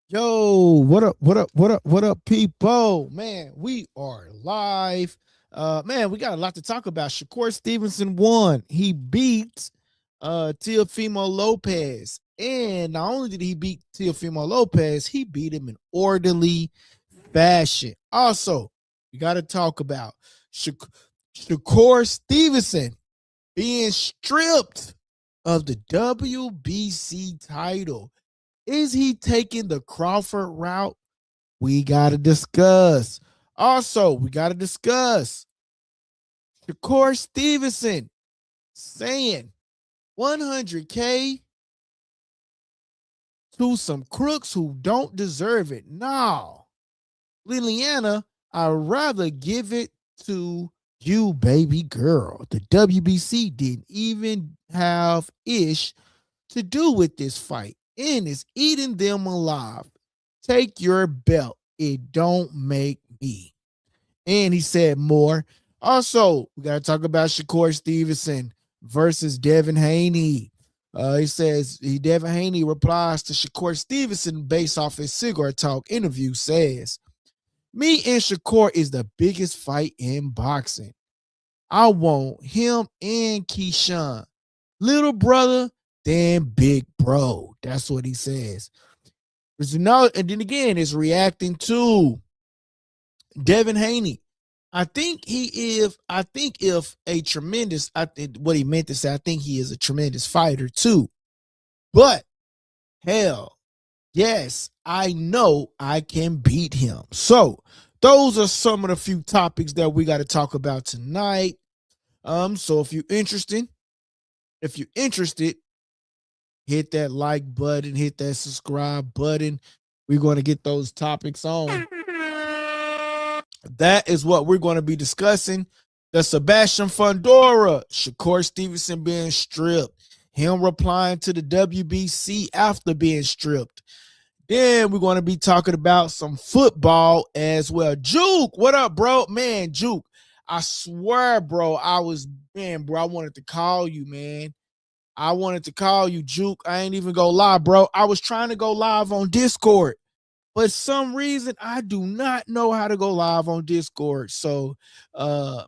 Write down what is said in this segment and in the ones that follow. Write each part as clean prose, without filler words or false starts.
Yo, what up? What up? What up? What up, people? Man, we are live. Man, we got a lot to talk about. Shakur Stevenson won. He beat Teofimo Lopez. And not only did he beat Teofimo Lopez, he beat him in orderly fashion. Also, we got to talk about Shakur Stevenson being stripped of the WBC title. Is he taking the Crawford route? We got to discuss. Also, we got to discuss Shakur Stevenson saying 100K to some crooks who don't deserve it. No, Liliana, I'd rather give it to you, baby girl. The WBC didn't even have ish to do with this fight and is eating them alive. Take your belt. It don't make me. And he said more. Also, we got to talk about Shakur Stevenson versus Devin Haney. He says Devin Haney replies to Shakur Stevenson based off his Cigar Talk interview, says, me and Shakur is the biggest fight in boxing. I want him and Keyshawn. Little brother, then big bro. That's what he says. And then again, it's reacting to Devin Haney. I think if a tremendous, I think what he meant to say, I think he is a tremendous fighter too. But hell, yes, I know I can beat him. So those are some of the few topics that we got to talk about tonight. So if you're interested, hit that like button, hit that subscribe button. We're going to get those topics on. That is what we're going to be discussing. The Sebastian Fundora, Shakur Stevenson being stripped, him replying to the WBC after being stripped. Then we're going to be talking about some football as well. Juke, what up, bro? Man, Juke, I swear, bro, I wanted to call you, man. I wanted to call you, Juke. I ain't even go live, bro. I was trying to go live on Discord. But some reason I do not know how to go live on Discord. So,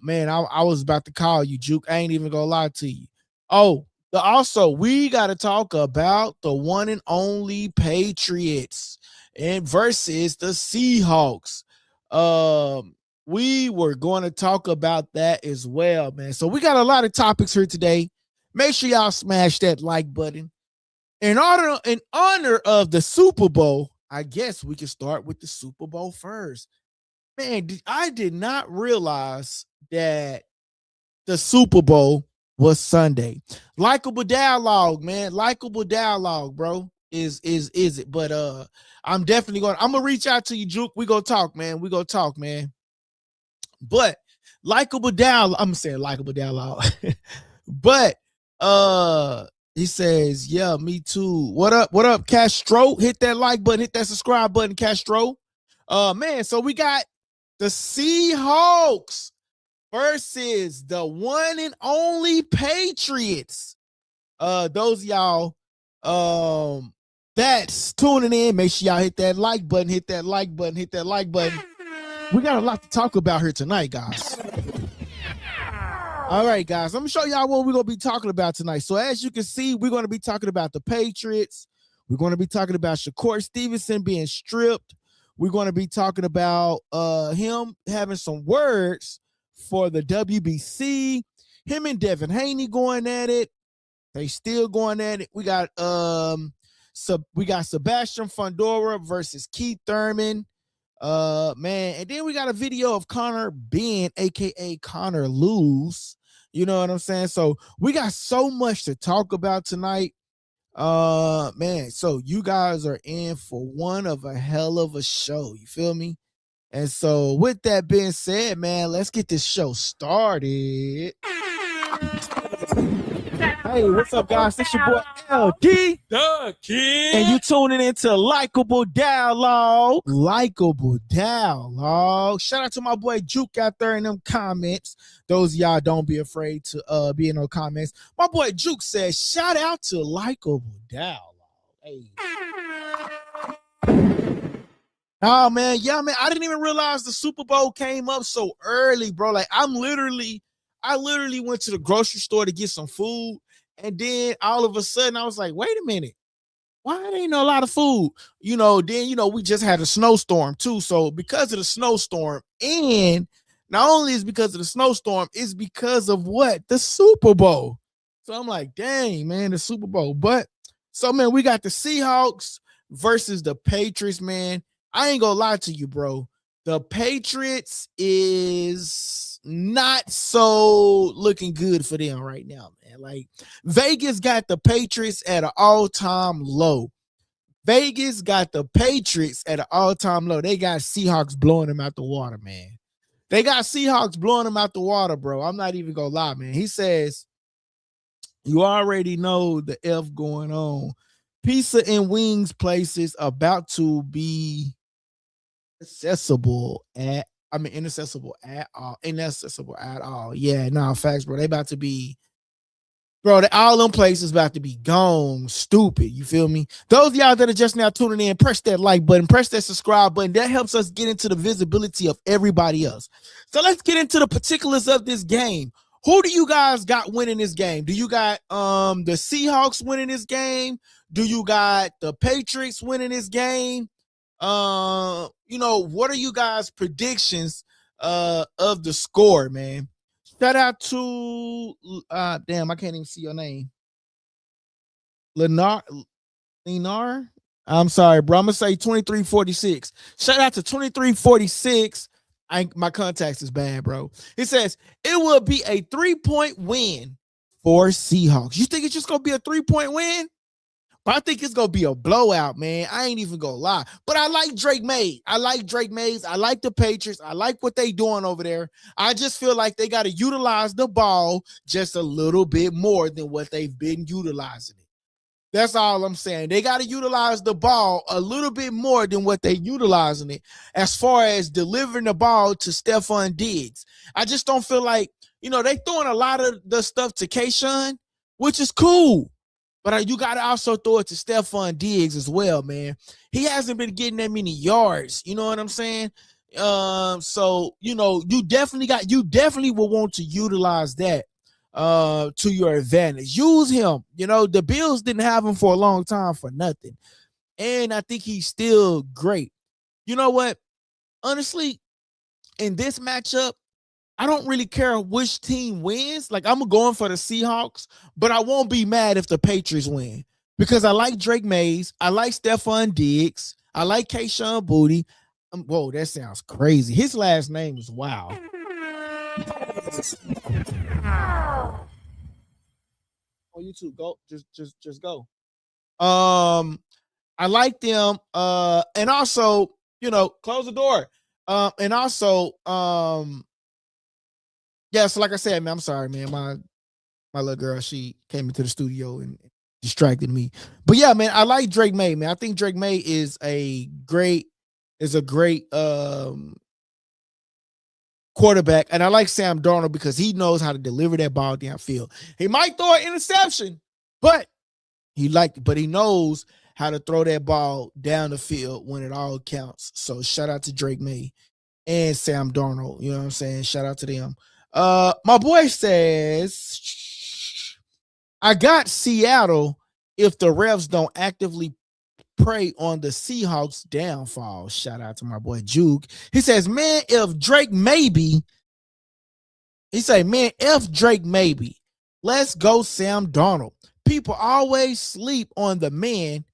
man, I was about to call you, Juke. I ain't even gonna lie to you. Oh, also, we got to talk about the one and only Patriots and versus the Seahawks. We were going to talk about that as well, man. So we got a lot of topics here today. Make sure y'all smash that like button. In honor of the Super Bowl, I guess we can start with the Super Bowl first. Man, I did not realize that the Super Bowl was Sunday. Likeable dialogue, man. Likeable dialogue, bro. Is it? But I'm gonna reach out to you, Juke. We gonna talk, man. But likeable dialogue. I'm saying likeable dialogue. But he says, yeah, me too. What up, Castro? Hit that like button, hit that subscribe button, Castro. Man, so we got the Seahawks versus the one and only Patriots. Those of y'all that's tuning in, make sure y'all hit that like button, hit that like button. We got a lot to talk about here tonight, guys. All right, guys, I'm going to show y'all what we're going to be talking about tonight. So as you can see, we're going to be talking about the Patriots. We're going to be talking about Shakur Stevenson being stripped. We're going to be talking about him having some words for the WBC. Him and Devin Haney going at it. They still going at it. We got Sebastian Fundora versus Keith Thurman. Man, and then we got a video of Connor Ben, aka Connor Lose. You know what I'm saying? So we got so much to talk about tonight. Man, so you guys are in for one of a hell of a show. You feel me? And so with that being said, man, let's get this show started. Hey, what's up, guys? This your boy LD, the kid, and you tuning into Likeable Dialogue. Shout out to my boy Juke out there in them comments. Those of y'all don't be afraid to be in those comments. My boy Juke says, shout out to Likeable Dialogue. Hey. Oh man, yeah, man. I didn't even realize the Super Bowl came up so early, bro. Like I literally went to the grocery store to get some food, and then all of a sudden I was like, wait a minute, why ain't a lot of food? Then we just had a snowstorm too. So because of the snowstorm, and not only is because of the snowstorm, it's because of what? The Super Bowl. So I'm like, dang, man, the Super Bowl. But so man, we got the Seahawks versus the Patriots, man. I ain't gonna lie to you, bro. The Patriots is not so looking good for them right now, man. Like Vegas got the Patriots at an all-time low. Vegas got the Patriots at an all-time low. They got Seahawks blowing them out the water, man. They got Seahawks blowing them out the water, bro. I'm not even gonna lie, man. He says, you already know the F going on. Pizza and wings places about to be inaccessible at all. Inaccessible at all. Yeah, no, facts, bro. They about to be, bro, all them places about to be gone. Stupid. You feel me? Those of y'all that are just now tuning in, press that like button, press that subscribe button. That helps us get into the visibility of everybody else. So let's get into the particulars of this game. Who do you guys got winning this game? Do you got the Seahawks winning this game? Do you got the Patriots winning this game? What are you guys' predictions of the score, man? Shout out to damn, I can't even see your name. Lenar. I'm sorry, bro. I'm gonna say 2346. Shout out to 2346. My contacts is bad, bro. It says it will be a 3-point win for Seahawks. You think it's just gonna be a 3-point win? But I think it's gonna be a blowout, man. I ain't even gonna lie. But I like Drake May. I like Drake Mays. I like the Patriots. I like what they doing over there. I just feel like they got to utilize the ball just a little bit more than what they've been utilizing it. That's all I'm saying. They got to utilize the ball a little bit more than what they utilizing it as far as delivering the ball to Stephon Diggs. I just don't feel like, they throwing a lot of the stuff to Kayshawn, which is cool. But you got to also throw it to Stephon Diggs as well, man. He hasn't been getting that many yards. You know what I'm saying? So, you definitely will want to utilize that to your advantage. Use him. The Bills didn't have him for a long time for nothing. And I think he's still great. You know what? Honestly, in this matchup, I don't really care which team wins. Like, I'm going for the Seahawks, but I won't be mad if the Patriots win because I like Drake Mays. I like Stephon Diggs. I like Kayshawn Boutte. Whoa, that sounds crazy. His last name is Wow. Oh, you two, go. Just go. I like them. And also, close the door. And also, yeah, so like I said, man, I'm sorry, man. My little girl, she came into the studio and distracted me. But yeah, man, I like Drake May, man. I think Drake May is a great quarterback. And I like Sam Darnold because he knows how to deliver that ball downfield. He might throw an interception, but he knows how to throw that ball down the field when it all counts. So shout out to Drake May and Sam Darnold. You know what I'm saying? Shout out to them. My boy says, I got Seattle if the refs don't actively prey on the Seahawks downfall. Shout out to my boy Juke. He says, man, if Drake maybe, let's go Sam Darnold. People always sleep on the man.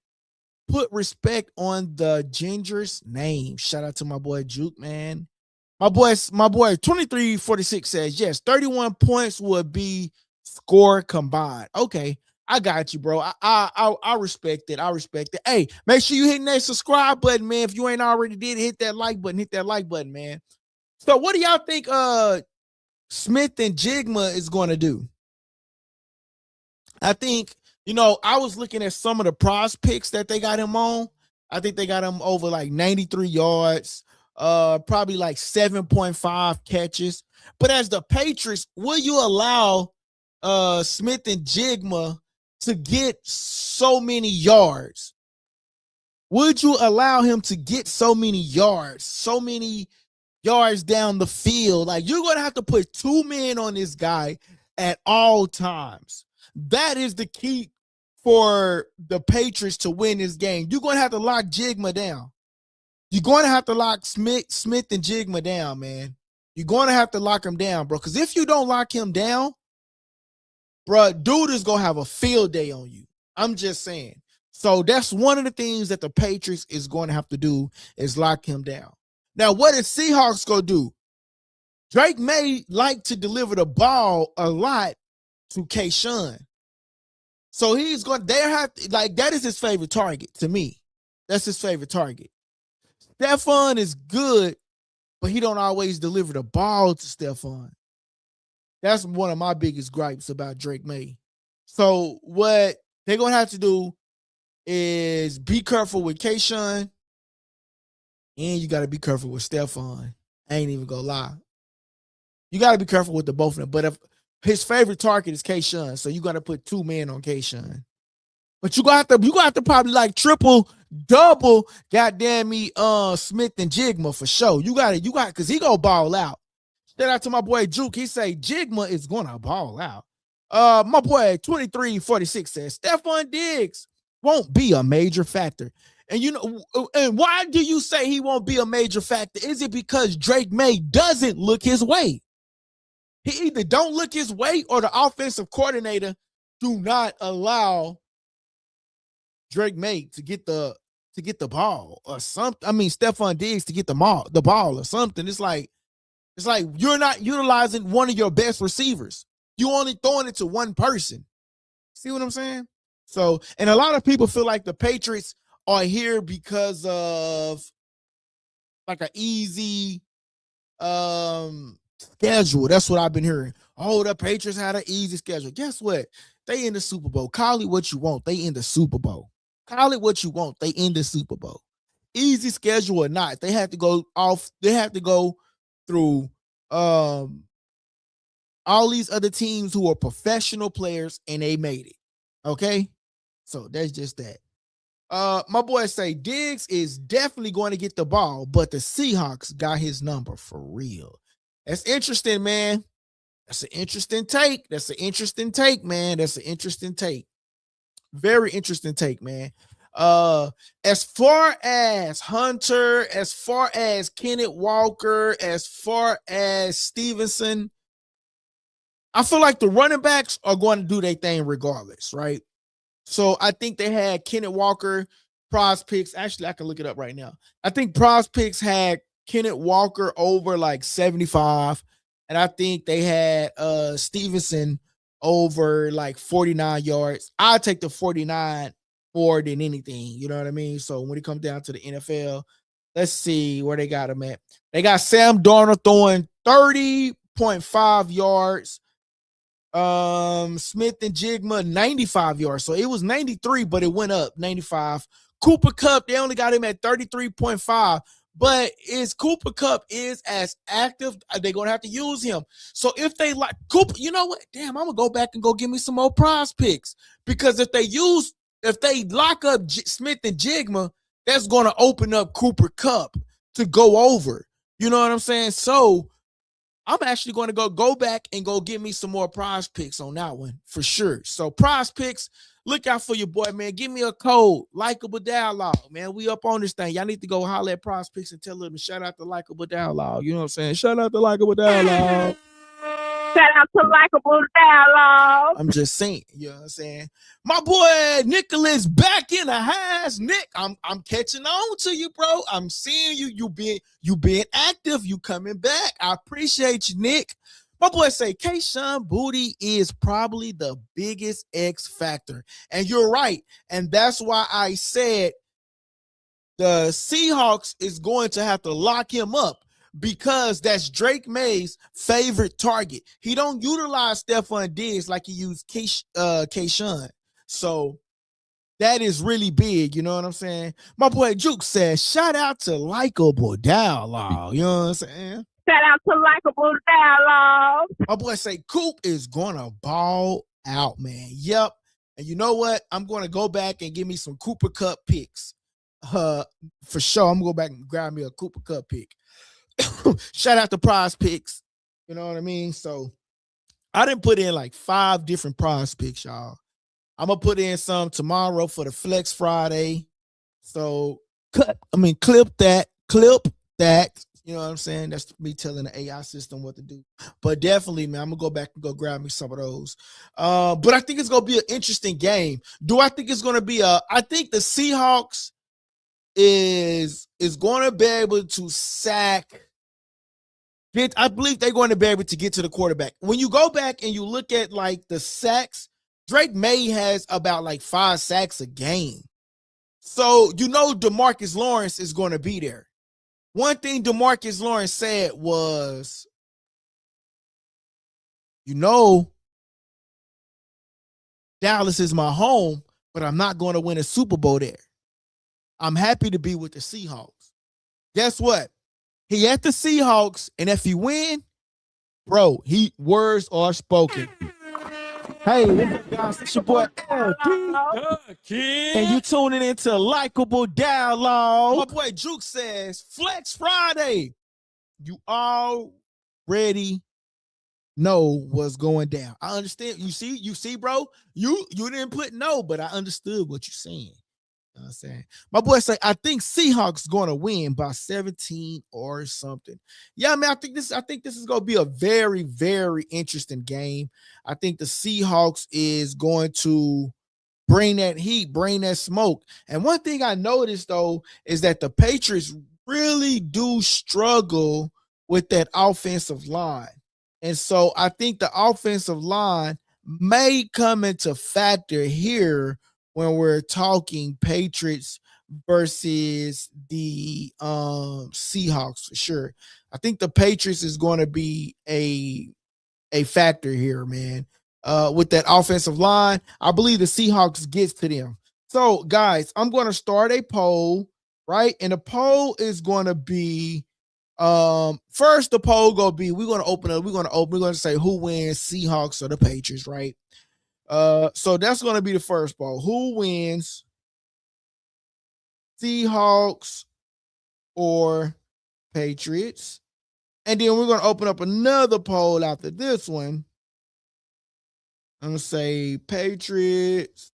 Put respect on the ginger's name. Shout out to my boy Juke, man. My boy 2346 says, yes, 31 points would be score combined. Okay, I got you, bro. I respect it. I respect it. Hey, make sure you hitting that subscribe button, man. If you ain't already did, hit that like button. Hit that like button, man. So what do y'all think Smith and Jigma is going to do? I think, I was looking at some of the prize picks that they got him on. I think they got him over like 93 yards. Probably like 7.5 catches. But as the Patriots, will you allow Smith and Jigma to get so many yards? Would you allow him to get so many yards down the field? Like, you're going to have to put 2 men on this guy at all times. That is the key for the Patriots to win this game. You're going to have to lock Jigma down. You're going to have to lock Smith and Jigma down, man. You're going to have to lock him down, bro. Because if you don't lock him down, bro, dude is going to have a field day on you. I'm just saying. So that's one of the things that the Patriots is going to have to do is lock him down. Now, what is Seahawks going to do? Drake may like to deliver the ball a lot to Kayshawn. So he's going to, that is his favorite target to me. That's his favorite target. Stephon is good, but he don't always deliver the ball to Stephon. That's one of my biggest gripes about Drake May. So what they're going to have to do is be careful with Kayshawn, and you got to be careful with Stephon. I ain't even going to lie. You got to be careful with the both of them. But if his favorite target is Kayshawn, so you got to put 2 men on Kayshawn. But you got to probably like triple, double, goddamn me, Smith and Jigma for sure. You got because he gonna ball out. Shout out to my boy Juke. He say Jigma is gonna ball out. My boy 2346 says Stephon Diggs won't be a major factor. And and why do you say he won't be a major factor? Is it because Drake May doesn't look his way? He either don't look his way or the offensive coordinator do not allow Drake May to get the ball or something. I mean, Stephon Diggs to get the ball or something. It's like you're not utilizing one of your best receivers. You only throwing it to one person. See what I'm saying? So, and a lot of people feel like the Patriots are here because of like an easy schedule. That's what I've been hearing. Oh, the Patriots had an easy schedule. Guess what? They in the Super Bowl. Call it what you want. They in the Super Bowl. Call it what you want. They in the Super Bowl. Easy schedule or not, they have to go off. They have to go through all these other teams who are professional players, and they made it. Okay, so that's just that. My boy say Diggs is definitely going to get the ball, but the Seahawks got his number for real. That's interesting, man. That's an interesting take. That's an interesting take, man. That's an interesting take. Very interesting take, man. As far as Hunter, as far as Kenneth Walker, as far as Stevenson, I feel like the running backs are going to do their thing regardless, right? So I think they had Kenneth Walker, Prize Picks. Actually, I can look it up right now. I think Prize Picks had Kenneth Walker over like 75, and I think they had Stevenson over like 49 yards. I'll take the 49 more than anything. You know what I mean? So when it comes down to the NFL, let's see where they got him at. They got Sam Darnold throwing 30.5 yards. Smith and Jigma 95 yards. So it was 93, but it went up 95. Cooper Kupp, they only got him at 33.5. But Cooper Kupp is as active, they're going to have to use him. So if they like Cooper, you know what? Damn, I'm going to go back and go give me some more Prize Picks. Because if they lock up Smith and Jigma, that's going to open up Cooper Kupp to go over. You know what I'm saying? So I'm actually going to go back and go get me some more Prize Picks on that one for sure. So Prize Picks, look out for your boy, man. Give me a code, LikeableDialogue, man. We up on this thing. Y'all need to go holler at Prize Picks and tell them to shout out to LikeableDialogue. You know what I'm saying? Shout out to LikeableDialogue. Shout out to LikeableDialogue. I'm just saying, you know what I'm saying? My boy Nicholas back in the house. Nick, I'm catching on to you, bro. I'm seeing you. You being active. You coming back. I appreciate you, Nick. My boy say Kayshawn Boutte is probably the biggest X factor. And you're right. And that's why I said the Seahawks is going to have to lock him up, because that's Drake May's favorite target. He don't utilize Stephon Diggs like he used Kayshawn. So that is really big. You know what I'm saying? My boy Juke says, shout out to LikeableDialogue. You know what I'm saying? Shout out to LikeableDialogue. My boy say Coop is going to ball out, man. Yep. And you know what? I'm going to go back and give me some Cooper Kupp picks. for sure, I'm gonna go back and grab me a Cooper Cup pick. Shout out to Prize Picks. You know what I mean? So I didn't put in like 5 different Prize Picks, y'all. I'm gonna put in some tomorrow for the Flex Friday. So clip that. You know what I'm saying? That's me telling the AI system what to do. But definitely, man, I'm gonna go back and go grab me some of those. But I think it's gonna be an interesting game. Do I think it's gonna be I think the Seahawks is going to be able to sack. I believe they're going to be able to get to the quarterback. When you go back and you look at like the sacks, Drake May has about like 5 sacks a game. So you know DeMarcus Lawrence is going to be there. One thing DeMarcus Lawrence said was, Dallas is my home, but I'm not going to win a Super Bowl there. I'm happy to be with the Seahawks. Guess what? He at the Seahawks, and if he win, bro, words are spoken. Hey, what's up, guys? It's your boy LD, and you tuning into Likeable Dialogue. My boy Juke says, Flex Friday. You already know what's going down. I understand. You see, bro? You didn't put no, but I understood what you're saying. You know what I'm saying? My boy say, I think Seahawks going to win by 17 or something. Yeah, man, I think this is going to be a very, very interesting game. I think the Seahawks is going to bring that heat, bring that smoke. And one thing I noticed, though, is that the Patriots really do struggle with that offensive line. And so I think the offensive line may come into factor here when we're talking Patriots versus the Seahawks for sure. I think the Patriots is going to be a factor here, man. With that offensive line, I believe the Seahawks gets to them. So, guys, I'm going to start a poll, right? And the poll is going to be first the poll going to be we're going to say who wins, Seahawks or the Patriots, right? So that's going to be the first poll. Who wins, Seahawks or Patriots? And then we're going to open up another poll after this one. I'm going to say Patriots.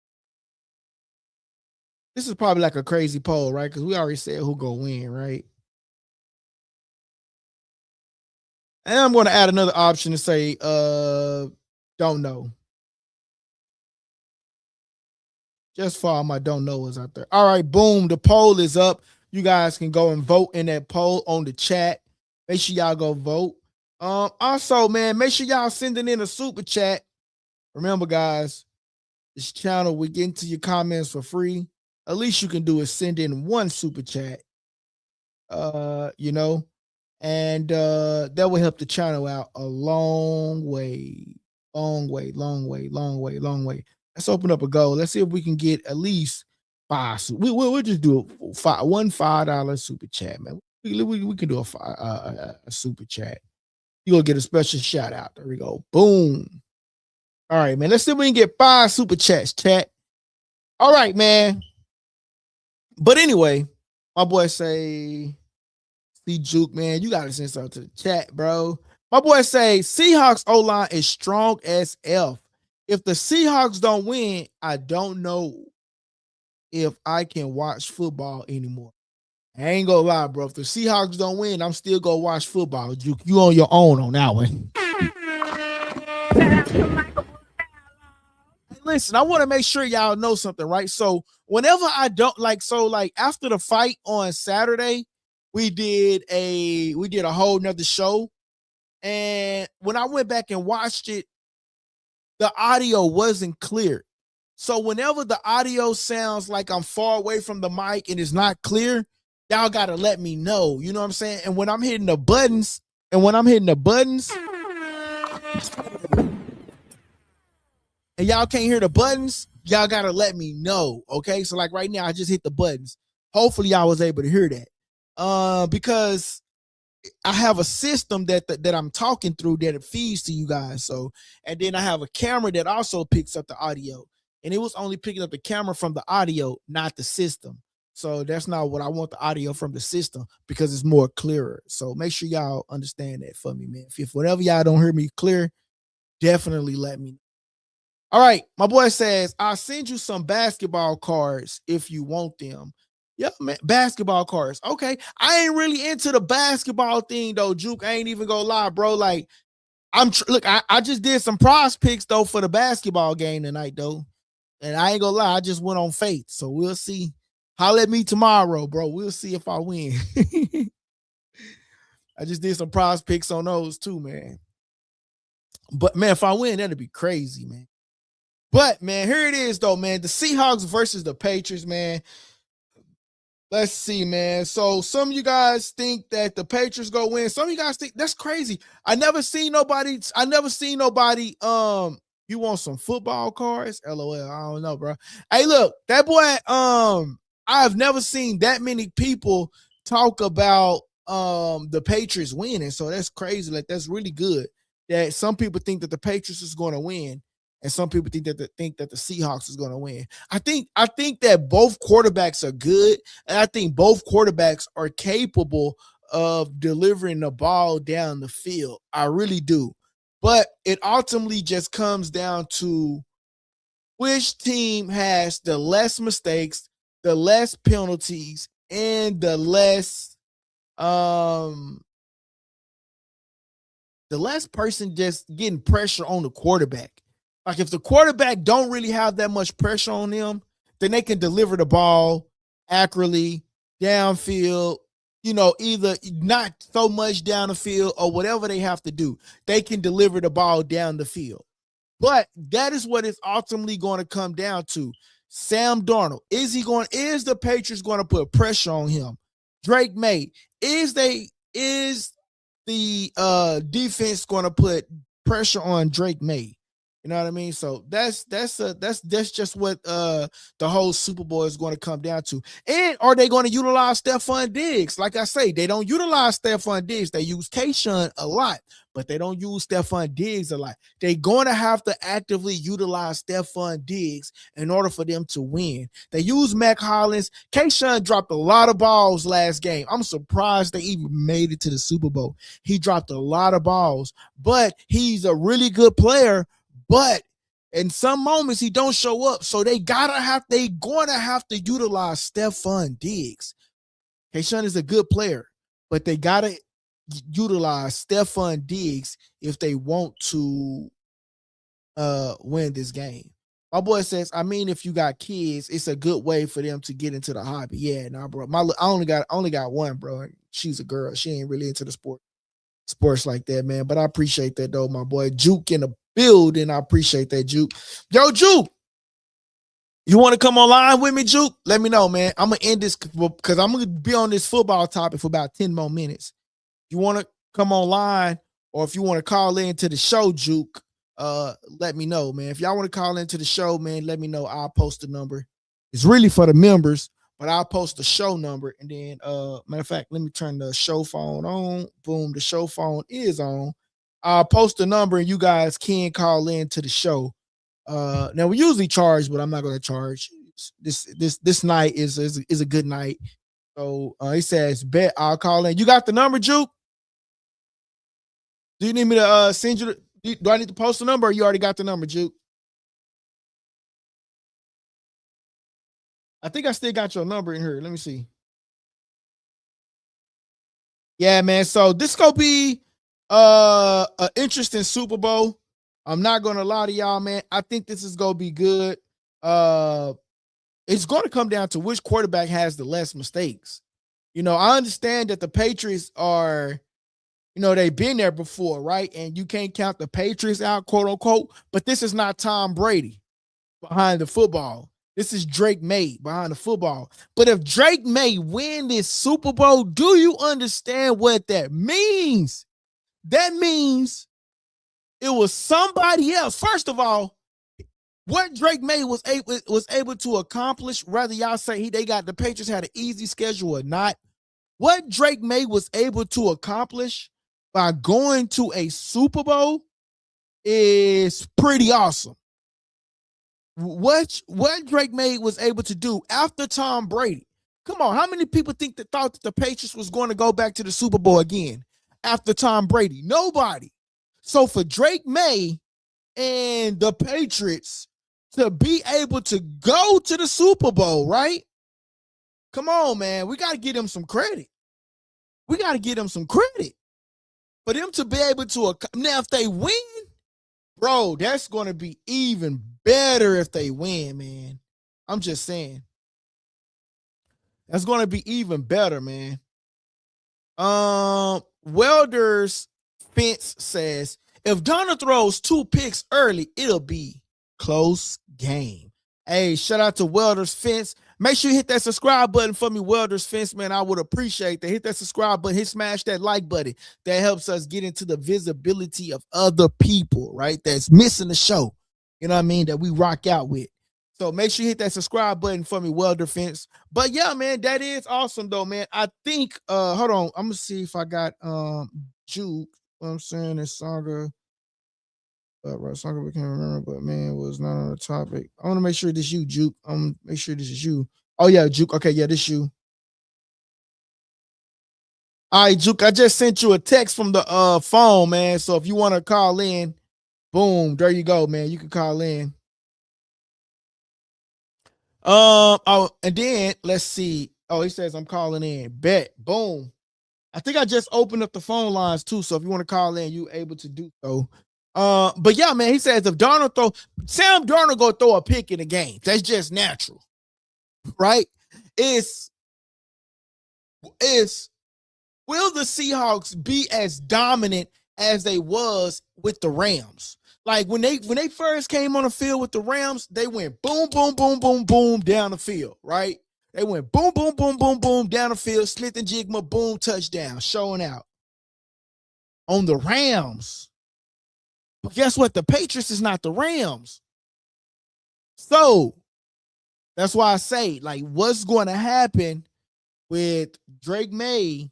This is probably like a crazy poll, right? Because we already said who going to win, right? And I'm going to add another option to say, don't know. Just for all my don't knowers out there. All right, boom. The poll is up. You guys can go and vote in that poll on the chat. Make sure y'all go vote. Also, man, make sure y'all sending in a super chat. Remember, guys, this channel, we get into your comments for free. At least you can do is send in one super chat. And that will help the channel out a long way. Let's open up a goal. Let's see if we can get at least 5. We'll just do one $5 super chat, man. We can do a super chat. You're going to get a special shout out. There we go. Boom. All right, man. Let's see if we can get 5 super chats, chat. All right, man. But anyway, my boy say, see Juke, man, you got to send something to the chat, bro. My boy say, Seahawks O-line is strong as F. If the Seahawks don't win, I don't know if I can watch football anymore. I ain't gonna lie, bro. If the Seahawks don't win, I'm still gonna watch football. You on your own on that one. Listen, I want to make sure y'all know something, right? So whenever I don't after the fight on Saturday, we did a whole nother show. And when I went back and watched it, the audio wasn't clear. So whenever the audio sounds like I'm far away from the mic and it's not clear, y'all got to let me know. You know what I'm saying? And when I'm hitting the buttons, and y'all can't hear the buttons, y'all got to let me know. Okay. So like right now, I just hit the buttons. Hopefully y'all was able to hear that. Because I have a system that I'm talking through that it feeds to you guys. So, and then I have a camera that also picks up the audio, and it was only picking up the camera from the audio, not the system. So that's not what I want the audio from the system because it's more clearer. So make sure y'all understand that for me, man. If whenever y'all don't hear me clear, definitely let me know. All right, my boy says, I'll send you some basketball cards if you want them. Yeah, man, basketball cards. Okay, I ain't really into the basketball thing though, Juke. I ain't even gonna lie, bro. Like, look, I just did some prize picks though for the basketball game tonight though, and I ain't gonna lie, I just went on faith. So we'll see. Holler at me tomorrow, bro. We'll see if I win. I just did some prize picks on those too, man. But man, if I win, that'd be crazy, man. But man, here it is though, man. The Seahawks versus the Patriots, man. Let's see, man. So some of you guys think that the Patriots go win. Some of you guys think that's crazy. I never seen nobody. You want some football cards? LOL. I don't know, bro. Hey, look, that boy. I've never seen that many people talk about the Patriots winning. So that's crazy. Like, that's really good. That some people think that the Patriots is going to win, and some people think that the Seahawks is going to win. I think that both quarterbacks are good, and I think both quarterbacks are capable of delivering the ball down the field. I really do. But it ultimately just comes down to which team has the less mistakes, the less penalties, and the less person just getting pressure on the quarterback. Like, if the quarterback don't really have that much pressure on them, then they can deliver the ball accurately downfield, either not so much down the field or whatever they have to do. They can deliver the ball down the field. But that is what it's ultimately going to come down to. Sam Darnold, is the Patriots going to put pressure on him? Drake May, is the defense going to put pressure on Drake May? You know what I mean? So that's just what the whole Super Bowl is going to come down to. And are they going to utilize Stephon Diggs? Like I say, they don't utilize Stephon Diggs. They use Kayshawn a lot, but they don't use Stephon Diggs a lot. They're going to have to actively utilize Stephon Diggs in order for them to win. They use Mac Hollins. Kayshawn dropped a lot of balls last game. I'm surprised they even made it to the Super Bowl. He dropped a lot of balls, but he's a really good player. But in some moments he don't show up, so they're going to have to utilize Stephon Diggs. Kayshawn is a good player, but they got to utilize Stephon Diggs if they want to win this game. My boy says, I mean, if you got kids, it's a good way for them to get into the hobby. Yeah, nah, bro. I only got one, bro. She's a girl. She ain't really into the sports like that, man. But I appreciate that though, my boy. Juke in the building. I appreciate that, Juke. Yo, Juke, you want to come online with me, Juke? Let me know, man. I'm gonna end this because I'm gonna be on this football topic for about 10 more minutes. You want to come online, or if you want to call in to the show, Juke, let me know, man. If y'all want to call into the show, man, let me know. I'll post the number. It's really for the members, but I'll post the show number. And then, matter of fact, let me turn the show phone on. Boom, the show phone is on. I'll post the number and you guys can call in to the show. Now we usually charge, but I'm not going to charge. This night is a good night. So he says, bet I'll call in. You got the number, Juke? Do you need me to send you do I need to post the number, or you already got the number, Juke? I think I still got your number in here. Let me see. Yeah, man. So this gonna be an interesting Super Bowl. I'm not gonna lie to y'all, man. I think this is gonna be good. It's gonna come down to which quarterback has the less mistakes. I understand that the Patriots are, they've been there before, right? And you can't count the Patriots out, quote unquote. But this is not Tom Brady behind the football. This is Drake May behind the football. But if Drake May win this Super Bowl, do you understand what that means? That means it was somebody else. First of all, what Drake May was able to accomplish, whether y'all say the Patriots had an easy schedule or not, what Drake May was able to accomplish by going to a Super Bowl is pretty awesome. What Drake May was able to do after Tom Brady, Come on, how many people thought that the Patriots was going to go back to the Super Bowl again after Tom Brady? Nobody. So for Drake May and the Patriots to be able to go to the Super Bowl, right? Come on, man. We got to give them some credit. We got to give them some credit. For them to be able to, now if they win, bro, that's going to be even better if they win, man. I'm just saying. That's going to be even better, man. Welder's Fence says, if Donald throws 2 picks early, it'll be close game. Hey, shout out to Welder's Fence. Make sure you hit that subscribe button for me, Welder's Fence, man. I would appreciate that. Hit that subscribe button, smash that like button. That helps us get into the visibility of other people, right? That's missing the show. You know what I mean? That we rock out with. So make sure you hit that subscribe button for me, Welder Fence. But yeah, man, that is awesome though, man. I think hold on, I'm gonna see if I got Juke. What I'm saying is Saga. Right, Saga we can't remember, but man, was not on the topic. I want to make sure this you, Juke. Make sure this is you. Oh yeah, Juke. Okay, yeah, this you. All right, Juke. I just sent you a text from the phone, man. So if you want to call in, boom, there you go, man. You can call in. Oh, and then let's see. Oh, he says I'm calling in. Bet. Boom. I think I just opened up the phone lines too. So if you want to call in, you able to do so. But yeah, man, he says if Sam Darnold go throw a pick in the game. That's just natural, right? It's will the Seahawks be as dominant as they was with the Rams? Like when they first came on the field with the Rams, they went boom, boom, boom, boom, boom down the field, right? They went boom, boom, boom, boom, boom down the field, Smith and Jigma, boom, touchdown, showing out. On the Rams. But guess what? The Patriots is not the Rams. So that's why I say, like, what's going to happen with Drake May?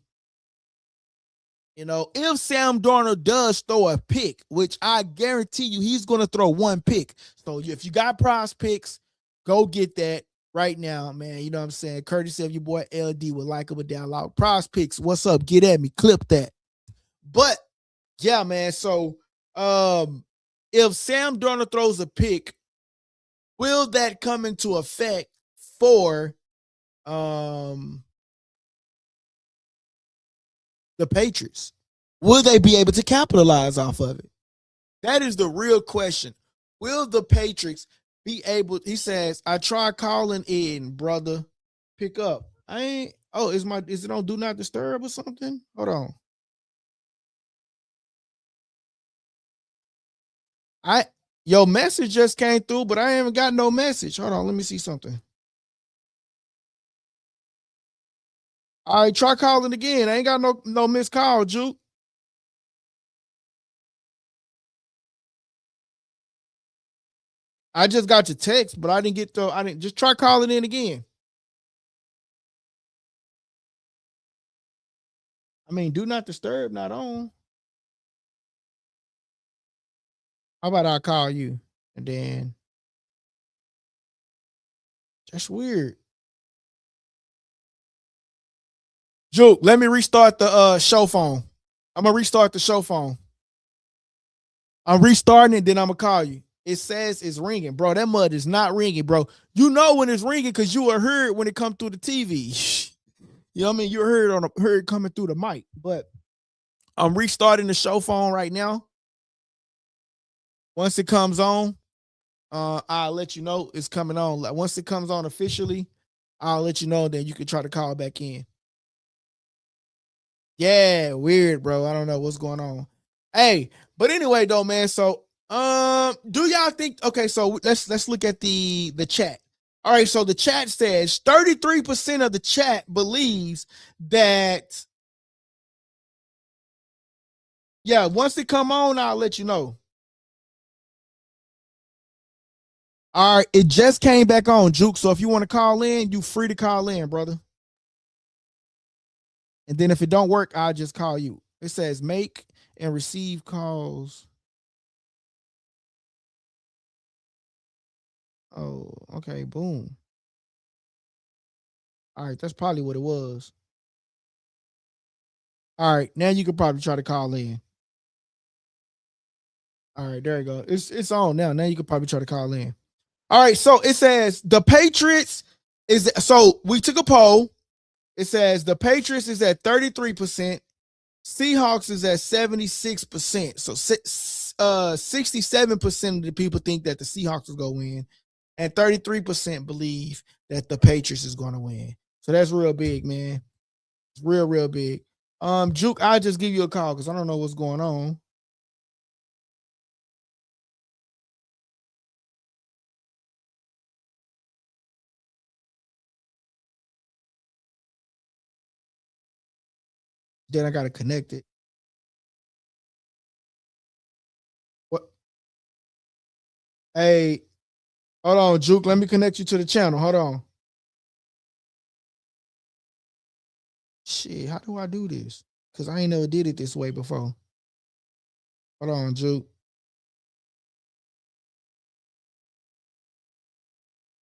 You know, if Sam Darnold does throw a pick, which I guarantee you he's going to throw 1 pick. So if you got prize picks, go get that right now, man. You know what I'm saying? Courtesy of your boy LD with LikeableDialogue. Prize picks, what's up? Get at me. Clip that. But, yeah, man. So, if Sam Darnold throws a pick, will that come into effect for the Patriots? Will they be able to capitalize off of it? That is the real question. Will the Patriots be able? He says, I tried calling in, brother. Pick up. I ain't. Oh, is it on do not disturb or something? Hold on. Your message just came through, but I haven't got no message. Hold on, let me see something. All right, try calling again. I ain't got no missed call, Juke. I just got your text, but I didn't just try calling in again. I mean, do not disturb, not on. How about I call you? And then that's weird. Juke, let me restart the show phone. I'm gonna restart the show phone. I'm restarting it, then I'm gonna call you. It says it's ringing, bro. That mud is not ringing, bro. You know when it's ringing because you will hear it when it comes through the TV. You know what I mean? You heard it coming through the mic. But I'm restarting the show phone right now. Once it comes on, I'll let you know it's coming on. Like once it comes on officially, I'll let you know. Then you can try to call back in. Yeah, weird, bro. I don't know what's going on. Hey, but anyway, though, man. So, do y'all think? Okay, so let's look at the chat. All right, so the chat says 33% of the chat believes that. Yeah, once it come on, I'll let you know. All right, it just came back on, Juke. So if you want to call in, you free to call in, brother. And then if it don't work, I'll just call you. It says make and receive calls. Oh, okay, boom. All right, that's probably what it was. All right, now you can probably try to call in. All right, there you go. It's on now. Now you can probably try to call in. All right, so it says the Patriots is so we took a poll. It says the Patriots is at 33%, Seahawks is at 76%. So 67% of the people think that the Seahawks is going to win, and 33% believe that the Patriots is going to win. So that's real big, man. It's real big. Juke, I'll just give you a call because I don't know what's going on. Then I got to connect it. What? Hey, hold on, Juke. Let me connect you to the channel. Hold on. Shit, how do I do this? Because I ain't never did it this way before. Hold on, Juke.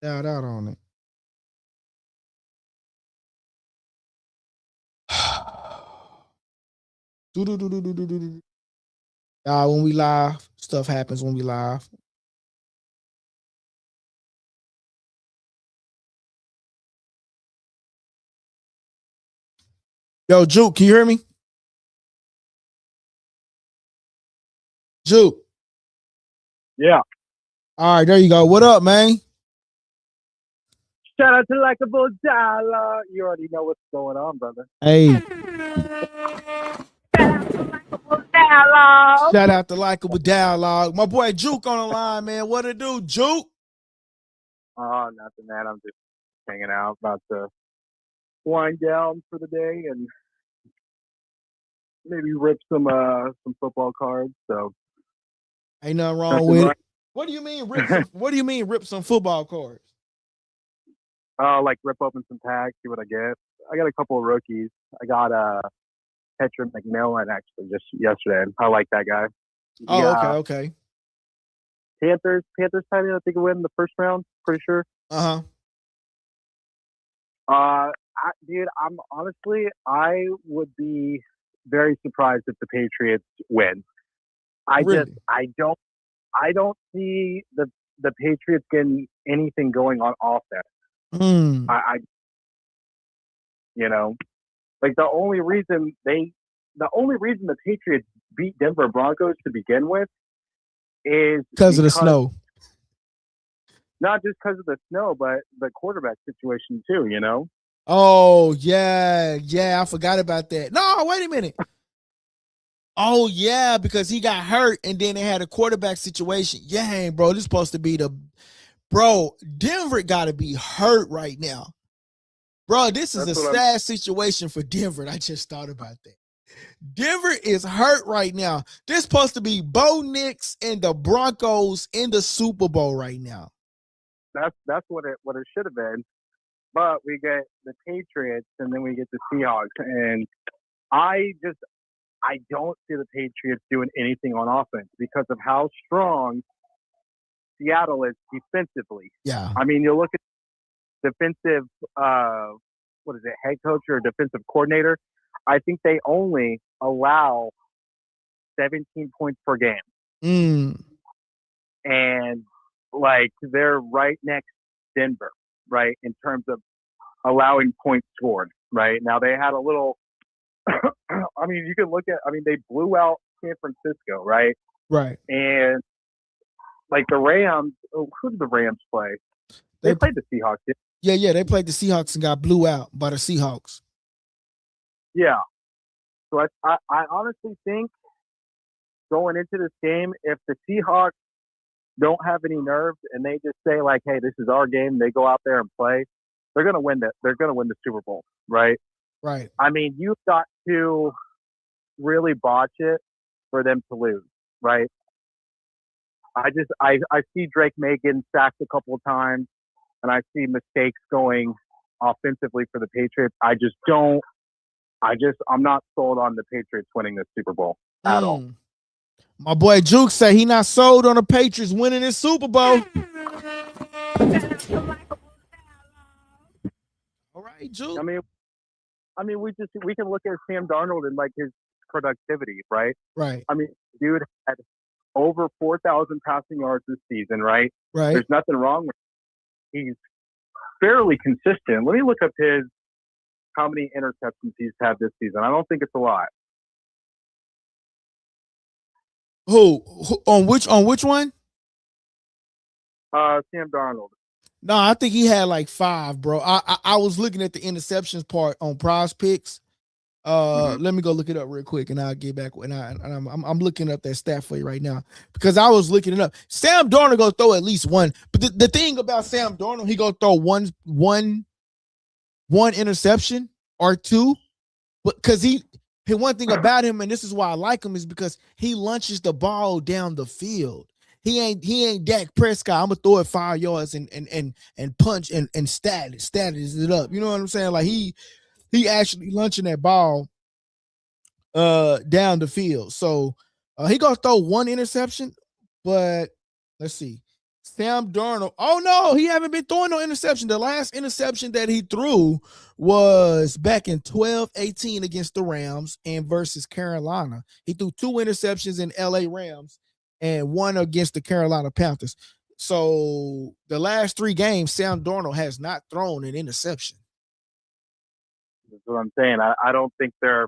Dialed out on it. When we live, stuff happens when we live. Yo, Juke, can you hear me? Juke. Yeah. All right, there you go. What up, man? Shout out to LikeableDialogue. You already know what's going on, brother. Hey. Dialogue. Shout out to LikeableDialogue. My boy Juke on the line, man. What it do, Juke? Oh, nothing, man. I'm just hanging out, about to wind down for the day and maybe rip some football cards. So ain't nothing wrong with it. What do you mean rip some, what do you mean rip some football cards? Like rip open some packs, see what I get. I got a couple of rookies. I got Petra McMillan actually just yesterday. I like that guy. Oh, okay. Panthers tight end, I think, win the first round. Pretty sure. Dude, I would be very surprised if the Patriots win. I don't see the Patriots getting anything going on offense. Like the only reason the Patriots beat Denver Broncos to begin with is because of the snow. Not just because of the snow, but the quarterback situation too, you know? Oh, yeah, I forgot about that. No, wait a minute. Oh, yeah, because he got hurt and then they had a quarterback situation. Yeah, bro, this is supposed to be Denver got to be hurt right now. Bro, this is a sad situation for Denver. I just thought about that. Denver is hurt right now. This is supposed to be Bo Nix and the Broncos in the Super Bowl right now. That's what it should have been. But we get the Patriots and then we get the Seahawks. And I don't see the Patriots doing anything on offense because of how strong Seattle is defensively. Yeah. I mean, you look at defensive, head coach or defensive coordinator. I think they only allow 17 points per game. And like they're right next to Denver, right, in terms of allowing points scored, right? Now they had a little I mean, you can look at they blew out San Francisco, right? Right. And like the Rams, who did the Rams play? They played the Seahawks. Yeah, they played the Seahawks and got blew out by the Seahawks. Yeah. So I honestly think going into this game, if the Seahawks don't have any nerves and they just say like, "Hey, this is our game," they go out there and play, they're gonna win the Super Bowl, right? Right. I mean, you've got to really botch it for them to lose, right? I see Drake May getting sacked a couple of times, and I see mistakes going offensively for the Patriots. I'm not sold on the Patriots winning this Super Bowl at all. My boy Juke said he not sold on the Patriots winning this Super Bowl. All right. Hey, Jude. I mean, we can look at Sam Darnold and like his productivity, right? Right. I mean, dude had over 4,000 passing yards this season, right? Right. There's nothing wrong with it. He's fairly consistent. Let me look up how many interceptions he's had this season. I don't think it's a lot. Who on which one? Sam Darnold. No, I think he had like 5, bro. I was looking at the interceptions part on Prize Picks. Let me go look it up real quick, and I'll get back. I'm looking up that stat for you right now because I was looking it up. Sam Darnold gonna throw at least one, but the thing about Sam Darnold, he gonna throw one interception or 2, but because one thing about him, and this is why I like him, is because he launches the ball down the field. He ain't Dak Prescott. I'm gonna throw it 5 yards and punch and status it up. You know what I'm saying? Like he actually launching that ball down the field. So he gonna throw 1 interception, but let's see. Sam Darnold. Oh no, he haven't been throwing no interception. The last interception that he threw was back in 12-18 against the Rams and versus Carolina. He threw 2 interceptions in LA Rams and 1 against the Carolina Panthers. So the last 3 games, Sam Darnold has not thrown an interception. That's what I'm saying. I don't think they're.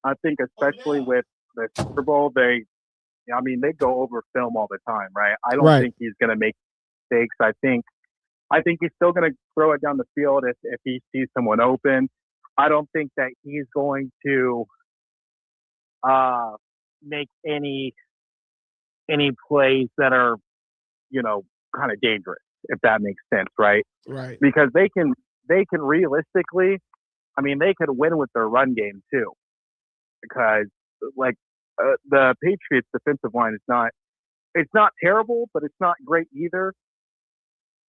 I think especially with the Super Bowl, they go over film all the time, right? I don't think he's going to make mistakes. I think he's still going to throw it down the field if he sees someone open. I don't think that he's going to make any plays that are, kind of dangerous, if that makes sense, right? Right. Because they can realistically, they could win with their run game too. Because the Patriots defensive line it's not terrible, but it's not great either.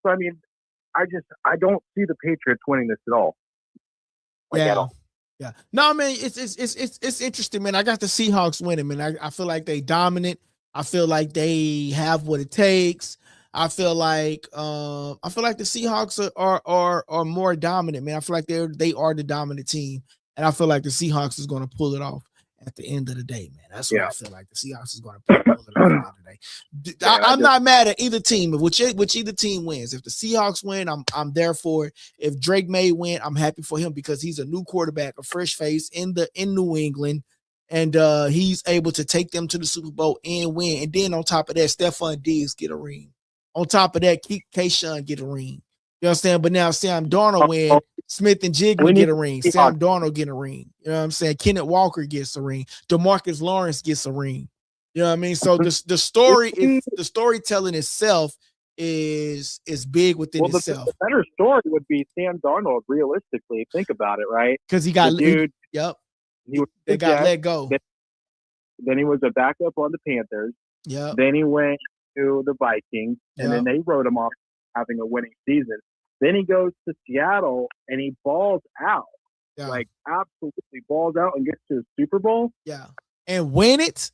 So I don't see the Patriots winning this at all. At all. Yeah. No, man, it's interesting, man. I got the Seahawks winning, man. I feel like they dominant. I feel like they have what it takes. I feel like the Seahawks are more dominant, man. I feel like they are the dominant team, and I feel like the Seahawks is going to pull it off at the end of the day, man. That's what I feel like. The Seahawks is going to pull it off at the end of the day. I'm not mad at either team. Which either team wins. If the Seahawks win, I'm there for it. If Drake May win, I'm happy for him because he's a new quarterback, a fresh face in New England. And he's able to take them to the Super Bowl and win. And then on top of that, Stephon Diggs get a ring. On top of that, Kayshawn get a ring. You understand? But now Sam Darnold win. Smith and Jigma get a ring. Sam Darnold get a ring. You know what I'm saying? Kenneth Walker gets a ring. DeMarcus Lawrence gets a ring. You know what I mean? So the storytelling itself is big within itself. The better story would be Sam Darnold, realistically. Think about it, right? Because he got yep. They got let go. Then he was a backup on the Panthers. Yeah. Then he went to the Vikings, and then they wrote him off having a winning season. Then he goes to Seattle, and he balls out. Yeah. Like, absolutely balls out and gets to the Super Bowl. Yeah. And win it.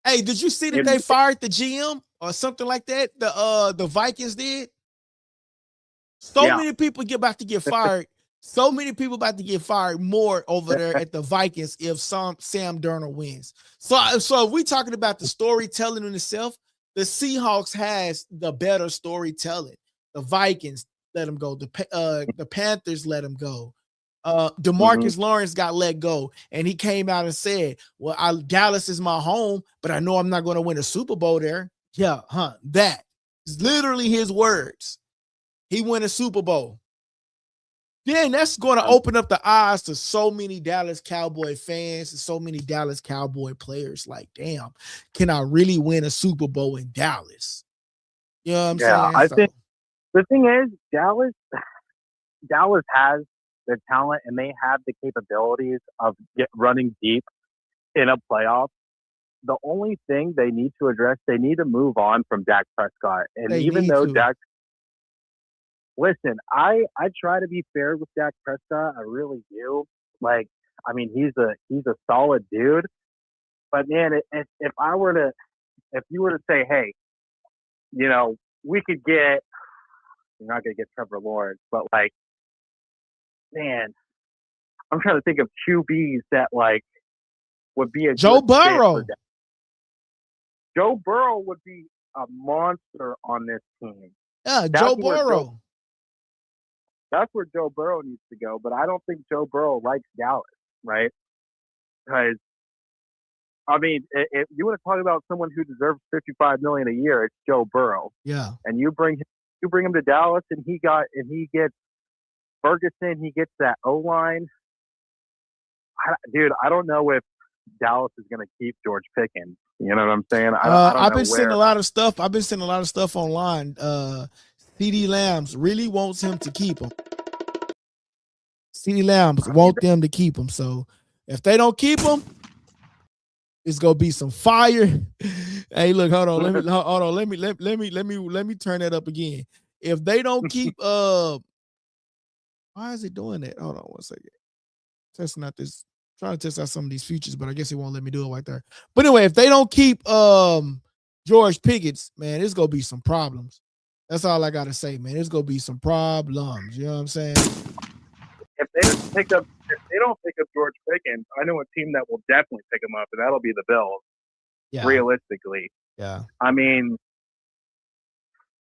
Hey, did you see that they fired the GM or something like that? The Vikings did. Many people about to get fired. So many people about to get fired more over there at the Vikings if Sam Darnold wins. So if we talking about the storytelling in itself, the Seahawks has the better storytelling. The Vikings let him go. The Panthers let him go. DeMarcus Lawrence got let go, and he came out and said, "Well, Dallas is my home, but I know I'm not going to win a Super Bowl there." Yeah, that is literally his words. He won a Super Bowl. Then that's going to open up the eyes to so many Dallas Cowboy fans and so many Dallas Cowboy players. Like, damn, can I really win a Super Bowl in Dallas? You know what I'm saying? I think the thing is, Dallas has the talent and they have the capabilities of running deep in a playoff. The only thing they need to address, they need to move on from Dak Prescott. And even though Dak, listen, I try to be fair with Dak Prescott. I really do. Like, I mean, he's a solid dude. But man, if you were to say, hey, you know, we could get, you're not going to get Trevor Lawrence, but like, man, I'm trying to think of QBs that like would be a Joe good fit for Burrow. that. Joe Burrow would be a monster on this team. Yeah, Joe Burrow. That's where Joe Burrow needs to go, but I don't think Joe Burrow likes Dallas, right? Because I mean, if you want to talk about someone who deserves $55 million a year, it's Joe Burrow. Yeah. And you bring him to Dallas, and he gets Ferguson, he gets that O-line. Dude, I don't know if Dallas is going to keep George Pickens. You know what I'm saying? I've been seeing a lot of stuff. I've been seeing a lot of stuff online. CD Lambs really wants him to keep him. CD Lambs want them to keep him. So if they don't keep him, it's gonna be some fire. Hey, look, hold on. Let me turn that up again. If they don't keep why is it doing that? Hold on 1 second. Testing out this, trying to test out some of these features, but I guess it won't let me do it right there. But anyway, if they don't keep George Pickens, man, it's gonna be some problems. That's all I gotta say, man. It's gonna be some problems. You know what I'm saying? If they don't pick up George Pickens, I know a team that will definitely pick him up, and that'll be the Bills. Yeah. Realistically. Yeah. I mean,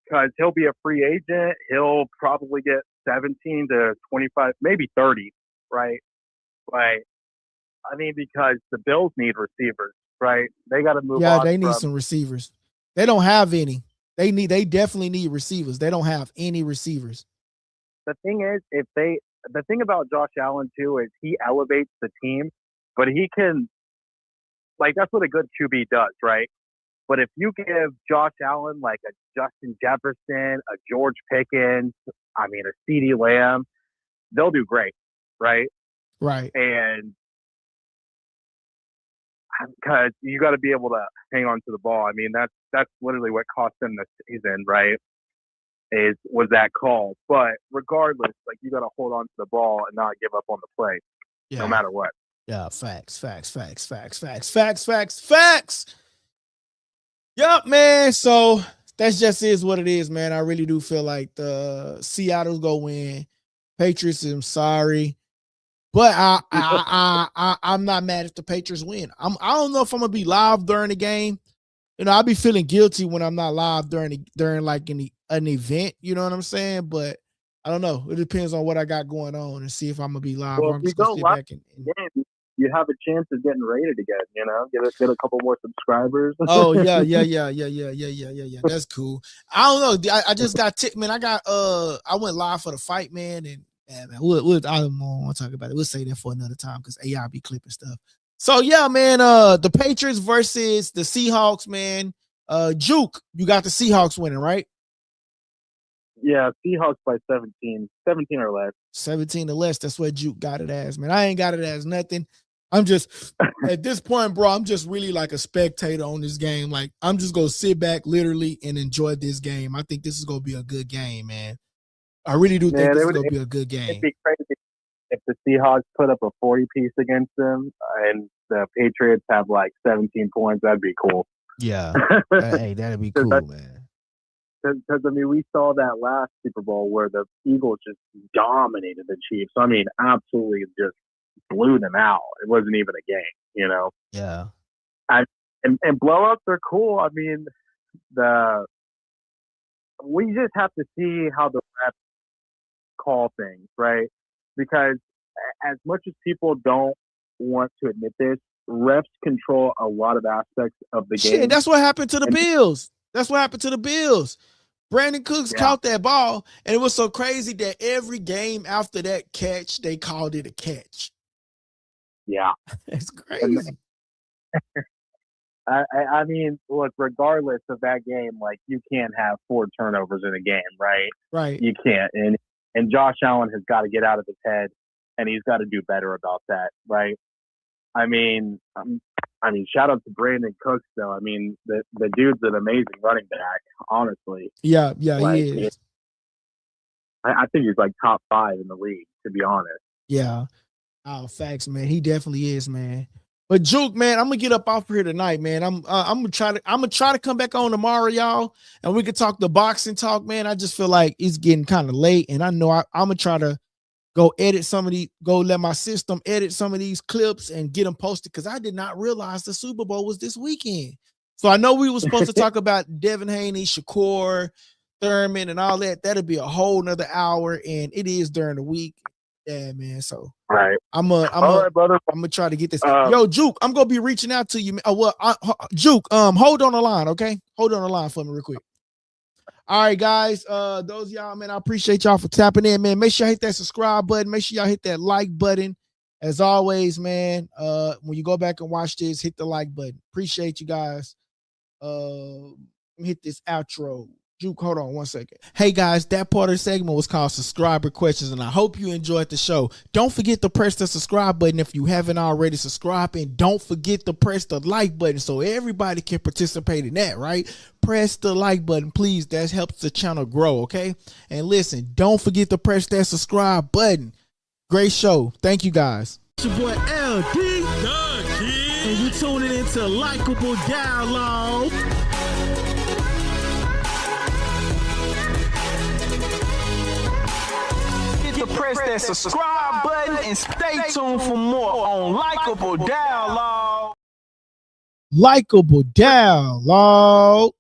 because he'll be a free agent, he'll probably get 17 to 25, maybe 30, right? But I mean, because the Bills need receivers, right? They got to move on. Yeah, they need some receivers. They don't have any. They definitely need receivers. They don't have any receivers. The thing is, the thing about Josh Allen too is he elevates the team, but he can, like, that's what a good QB does, right? But if you give Josh Allen like a Justin Jefferson, a George Pickens, I mean a CeeDee Lamb, they'll do great, right? Right. And because you got to be able to hang on to the ball. I mean, that's literally what cost them the season, right? Was that call. But regardless, like, you got to hold on to the ball and not give up on the play, no matter what. Yeah, facts. Yup, man. So that's just is what it is, man. I really do feel like the Seattle's go win. Patriots, I'm sorry. But I'm not mad if the Patriots win. I don't know if I'm gonna be live during the game. You know, I'll be feeling guilty when I'm not live during like an event. You know what I'm saying? But I don't know. It depends on what I got going on and see if I'm gonna be live. Well, or I'm just gonna sit back and you have a chance of getting rated again. You know, get a couple more subscribers. Oh yeah. That's cool. I don't know. I just got man. I went live for the fight, man, and. Yeah, man, I don't want to talk about it. We'll say that for another time because AI be clipping stuff. So yeah, man, the Patriots versus the Seahawks, man. Juke, you got the Seahawks winning, right? Yeah, Seahawks by 17 or less. 17 or less. That's what Juke got it as, man. I ain't got it as nothing. I'm just at this point, bro. I'm just really like a spectator on this game. Like, I'm just gonna sit back, literally, and enjoy this game. I think this is gonna be a good game, man. I really do think this is going to be a good game. It'd be crazy if the Seahawks put up a 40-piece against them and the Patriots have like 17 points. That'd be cool. Yeah. Hey, that'd be cool, man. Because, I mean, we saw that last Super Bowl where the Eagles just dominated the Chiefs. I mean, absolutely just blew them out. It wasn't even a game, you know? Yeah. And blowouts are cool. I mean, we just have to see how the refs call things, right? Because as much as people don't want to admit this, refs control a lot of aspects of the game. That's what happened to the Bills. Brandon Cooks caught that ball, and it was so crazy that every game after that catch, they called it a catch. Yeah. It's crazy. I mean, look, regardless of that game, like, you can't have 4 turnovers in a game, right? Right. You can't. And Josh Allen has got to get out of his head, and he's got to do better about that, right? I mean, shout out to Brandon Cooks, though. I mean, the dude's an amazing running back, honestly. Yeah, like, he is. I think he's like top 5 in the league, to be honest. Yeah. Oh, facts, man. He definitely is, man. But Juke, man, I'm gonna get up off here tonight, man. I'm gonna try to come back on tomorrow, y'all, and we can talk the boxing talk, man. I just feel like it's getting kind of late, and I know I'm gonna try to go edit some of these, go let my system edit some of these clips and get them posted, because I did not realize the Super Bowl was this weekend. So I know we were supposed to talk about Devin Haney, Shakur, Thurman, and all that. That'll be a whole nother hour, and it is during the week. Yeah, man. So right. I'm gonna try to get this. Yo, Juke, I'm gonna be reaching out to you. Juke, hold on the line, okay? Hold on the line for me real quick. All right, guys. Those of y'all, man, I appreciate y'all for tapping in, man. Make sure y'all hit that subscribe button. Make sure y'all hit that like button. As always, man, when you go back and watch this, hit the like button. Appreciate you guys. Let me hit this outro. Juke, hold on 1 second. Hey guys, that part of the segment was called Subscriber Questions, and I hope you enjoyed the show. Don't forget to press the subscribe button if you haven't already subscribed, and don't forget to press the like button so everybody can participate in that, right? Press the like button, please. That helps the channel grow, okay? And listen, don't forget to press that subscribe button. Great show. Thank you, guys. It's your boy LD, and you tuning into Likeable Dialogue. Press that subscribe button and stay tuned for more on Likeable Dialogue. Likeable Dialogue.